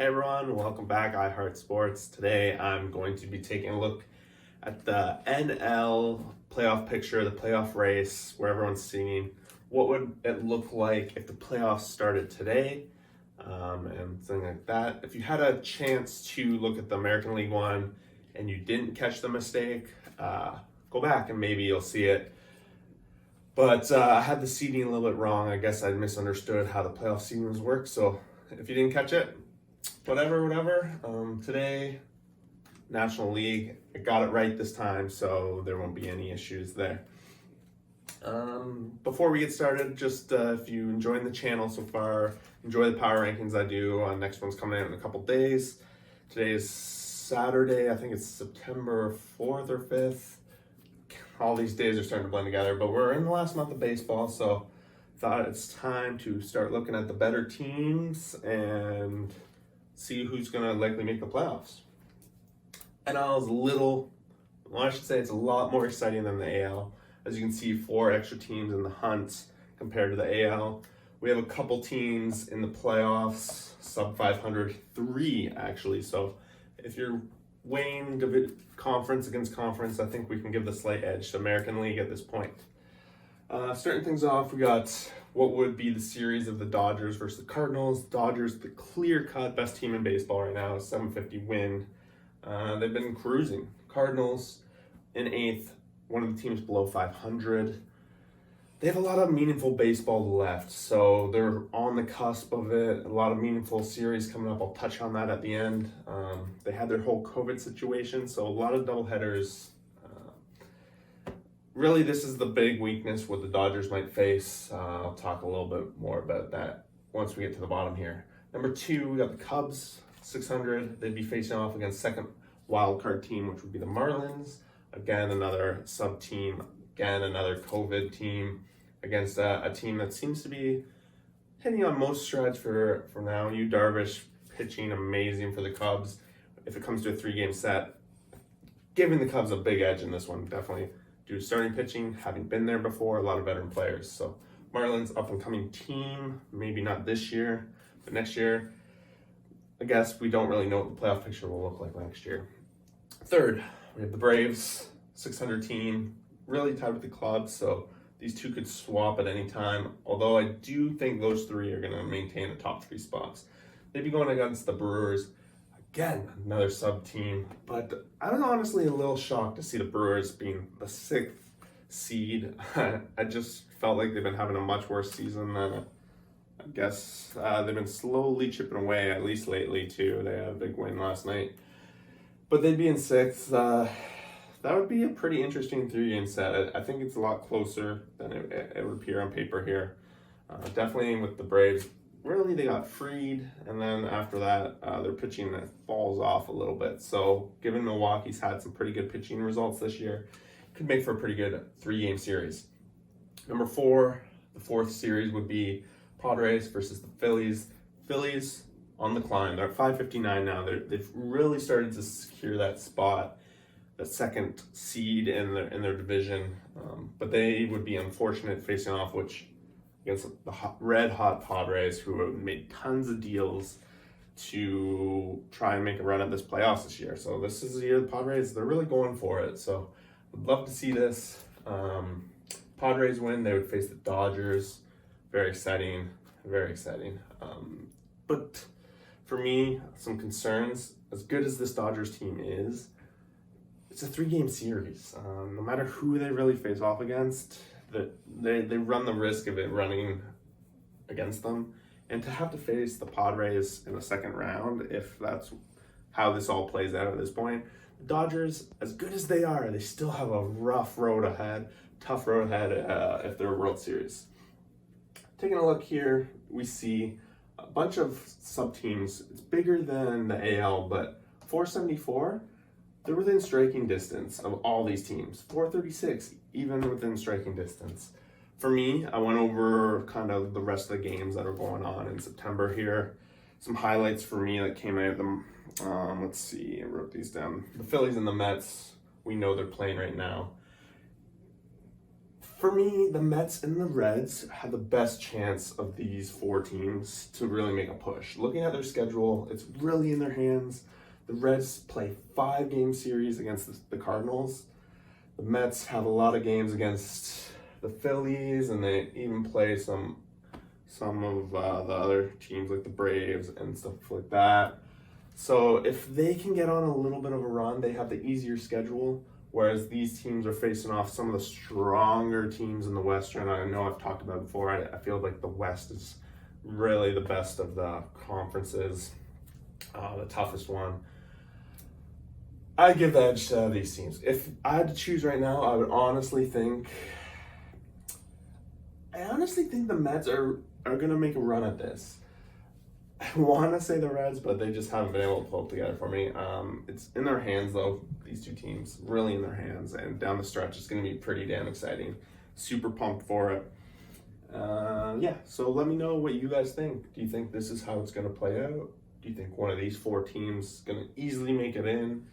Hey everyone, welcome back. I Heart Sports. Today I'm going to be taking a look at the NL playoff picture, the playoff race, where everyone's singing. What would it look like if the playoffs started today, and things like that. If you had a chance to look at the American League one and you didn't catch the mistake, go back and maybe you'll see it. But I had the seeding a little bit wrong. I guess I misunderstood how the playoff seedings work. So if you didn't catch it, whatever. Today, National League, I got it right this time, so there won't be any issues there. Before we get started, just if you enjoyed the channel so far, enjoy the power rankings I do. Next one's coming out in a couple days. Today is Saturday. I think it's September 4th or 5th. All these days are starting to blend together, but we're in the last month of baseball, so thought it's time to start looking at the better teams and see who's going to likely make the playoffs. NL is it's a lot more exciting than the AL. As you can see, 4 extra teams in the hunt compared to the AL. We have a couple teams in the playoffs, sub 500, 3 actually. So if you're weighing conference against conference, I think we can give the slight edge to American League at this point. Starting things off, we got what would be the series of the Dodgers versus the Cardinals. Dodgers, the clear-cut best team in baseball right now, 750 win. They've been cruising. Cardinals in 8th, one of the teams below 500. They have a lot of meaningful baseball left, so they're on the cusp of it. A lot of meaningful series coming up. I'll touch on that at the end. They had their whole COVID situation, so a lot of doubleheaders. Really, this is the big weakness what the Dodgers might face. I'll talk a little bit more about that once we get to the bottom here. Number 2, we got the Cubs, 600. They'd be facing off against second wildcard team, which would be the Marlins. Again, another sub-team. Again, another COVID team against a team that seems to be hitting on most strides for now. Yu Darvish pitching amazing for the Cubs. If it comes to a 3-game set, giving the Cubs a big edge in this one, definitely. Due to starting pitching, having been there before, a lot of veteran players. So Marlins, up-and-coming team, maybe not this year, but next year. I guess we don't really know what the playoff picture will look like next year. 3rd, we have the Braves, 600 team, really tied with the Cubs, so these two could swap at any time, although I do think those 3 are going to maintain the top 3 spots. They'd be going against the Brewers. Again, another sub-team, but I'm honestly a little shocked to see the Brewers being the 6th seed. I just felt like they've been having a much worse season than I guess they've been slowly chipping away, at least lately, too. They had a big win last night. But they'd be in 6th. That would be a pretty interesting 3-game set. I think it's a lot closer than it would appear on paper here. Definitely with the Braves. Really, they got freed, and then after that, their pitching falls off a little bit. So, given Milwaukee's had some pretty good pitching results this year, could make for a pretty good 3-game series. Number 4, the 4th series would be Padres versus the Phillies. Phillies on the climb. They're at 559 now. They've really started to secure that spot, the 2nd seed in their division. But they would be unfortunate facing off against the red-hot Padres, who have made tons of deals to try and make a run at this playoffs this year. So this is the year the Padres, they're really going for it. So I'd love to see this. Padres win, they would face the Dodgers. Very exciting, very exciting. But for me, some concerns. As good as this Dodgers team is, it's a 3-game series. No matter who they really face off against, they run the risk of it running against them. And to have to face the Padres in the 2nd round, if that's how this all plays out at this point, the Dodgers, as good as they are, they still have a tough road ahead if they're a World Series. Taking a look here, we see a bunch of sub-teams. It's bigger than the AL, but 474, they're within striking distance of all these teams. 436, even within striking distance. For me, I went over kind of the rest of the games that are going on in September here. Some highlights for me that came out of them. Let's see, I wrote these down. The Phillies and the Mets, we know they're playing right now. For me, the Mets and the Reds have the best chance of these four teams to really make a push. Looking at their schedule, it's really in their hands. The Reds play 5-game series against the Cardinals. The Mets have a lot of games against the Phillies, and they even play some of the other teams like the Braves and stuff like that. So if they can get on a little bit of a run, they have the easier schedule, whereas these teams are facing off some of the stronger teams in the Western. I know I've talked about it before. I feel like the West is really the best of the conferences, the toughest one. I give the edge to these teams. If I had to choose right now, I would honestly think the Mets are going to make a run at this. I want to say the Reds, but they just haven't been able to pull it together for me. It's in their hands, though, these two teams, really in their hands. And down the stretch, it's going to be pretty damn exciting. Super pumped for it. Yeah, so let me know what you guys think. Do you think this is how it's going to play out? Do you think one of these four teams is going to easily make it in?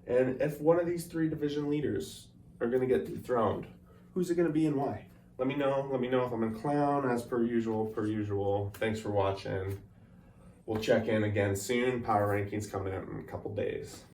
And if one of these three division leaders are going to get dethroned, who's it going to be and why? Let me know. Let me know if I'm a clown, as per usual. Thanks for watching. We'll check in again soon. Power rankings coming out in a couple days.